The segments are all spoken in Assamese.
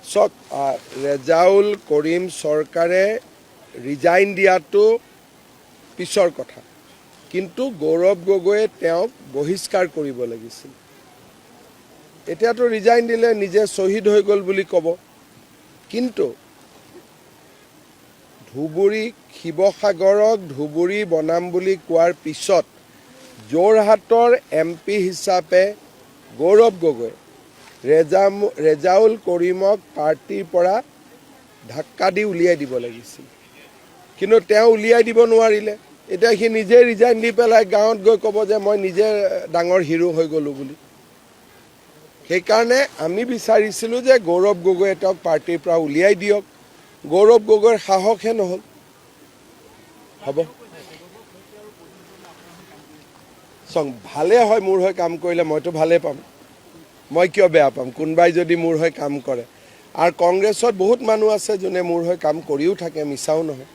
চাওক, ৰেজাউল কৰিম চৰকাৰে ৰিজাইন দিয়াটো পিছৰ কথা, কিন্তু গৌৰৱ গগৈয়ে তেওঁক বহিষ্কাৰ কৰিব লাগিছিল। এতিয়াতো ৰিজাইন দিলে নিজে শ্বহীদ হৈ গ'ল বুলি ক'ব, কিন্তু শিৱসাগৰক ধুবুৰী বনাম বুলি কোৱাৰ পিছত যোৰহাটৰ MP হিচাপে গৌৰৱ গগৈ ৰেজাউল কৰিমক পাৰ্টিৰ পৰা ধাক্কা দি উলিয়াই দিব লাগিছিল, কিন্তু তেওঁ উলিয়াই দিব নোৱাৰিলে। এতিয়া সি নিজে ৰিজাইন দি পেলাই গাঁৱত গৈ ক'ব যে মই নিজে ডাঙৰ হিৰো হৈ গ'লোঁ বুলি। সেইকাৰণে আমি বিচাৰিছিলোঁ যে গৌৰৱ গগৈয়ে তেওঁক পাৰ্টিৰ পৰা উলিয়াই দিয়ক। গৌৰৱ গগৈৰ সাহসহে নহ'ল। হ'ব, চাওক, ভালে হয় মোৰ হৈ কাম কৰিলে, মইতো ভালেই পাম, মই কিয় বেয়া পাম কোনোবাই যদি মোৰ হৈ কাম কৰে। আৰু কংগ্ৰেছত বহুত মানুহ আছে যোনে মোৰ হৈ কাম কৰিও থাকে, মিছাও নহয়।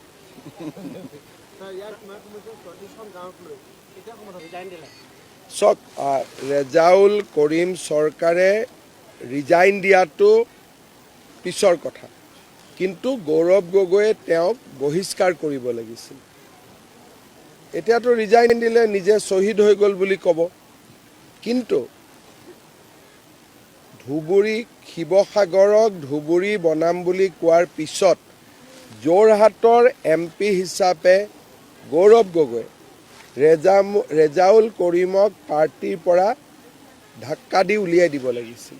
চাওক, ৰেজাউল কৰিম চৰকাৰে ৰিজাইন দিয়াটো পিছৰ কথা, কিন্তু গৌৰৱ গগৈয়ে তেওঁক বহিষ্কাৰ কৰিব লাগিছিল। এতিয়াতো ৰিজাইন দিলে নিজে শ্বহীদ হৈ গ'ল বুলি ক'ব, কিন্তু শিৱসাগৰক ধুবুৰী বনাম বুলি কোৱাৰ পিছত যোৰহাটৰ MP হিচাপে গৌৰৱ গগৈ ৰেজাউল কৰিমক পাৰ্টিৰ পৰা ধাক্কা দি উলিয়াই দিব লাগিছিল,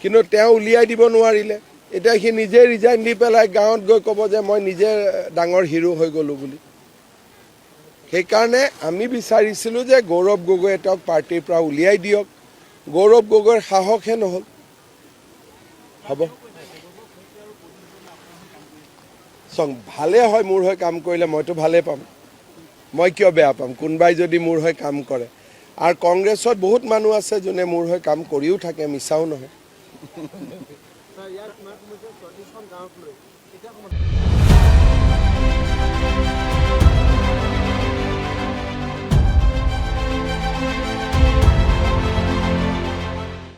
কিন্তু তেওঁ উলিয়াই দিব নোৱাৰিলে। এতিয়া সি নিজে ৰিজাইন দি পেলাই গাঁৱত গৈ ক'ব যে মই নিজে ডাঙৰ হিৰো হৈ গ'লোঁ বুলি। সেইকাৰণে আমি বিচাৰিছিলোঁ যে গৌৰৱ গগৈয়ে তেওঁক পাৰ্টিৰ পৰা উলিয়াই দিয়ক। গৌৰৱ গগৈৰ সাহসহে নহ'ল। হ'ব, চাওক, ভালে হয় মোৰ হৈ কাম কৰিলে, মইতো ভালেই পাম, মই কিয় বেয়া পাম কোনোবাই যদি মোৰ হৈ কাম কৰে। আৰু কংগ্ৰেছত বহুত মানুহ আছে যোনে মোৰ হৈ কাম কৰিও থাকে, মিছাও নহয়।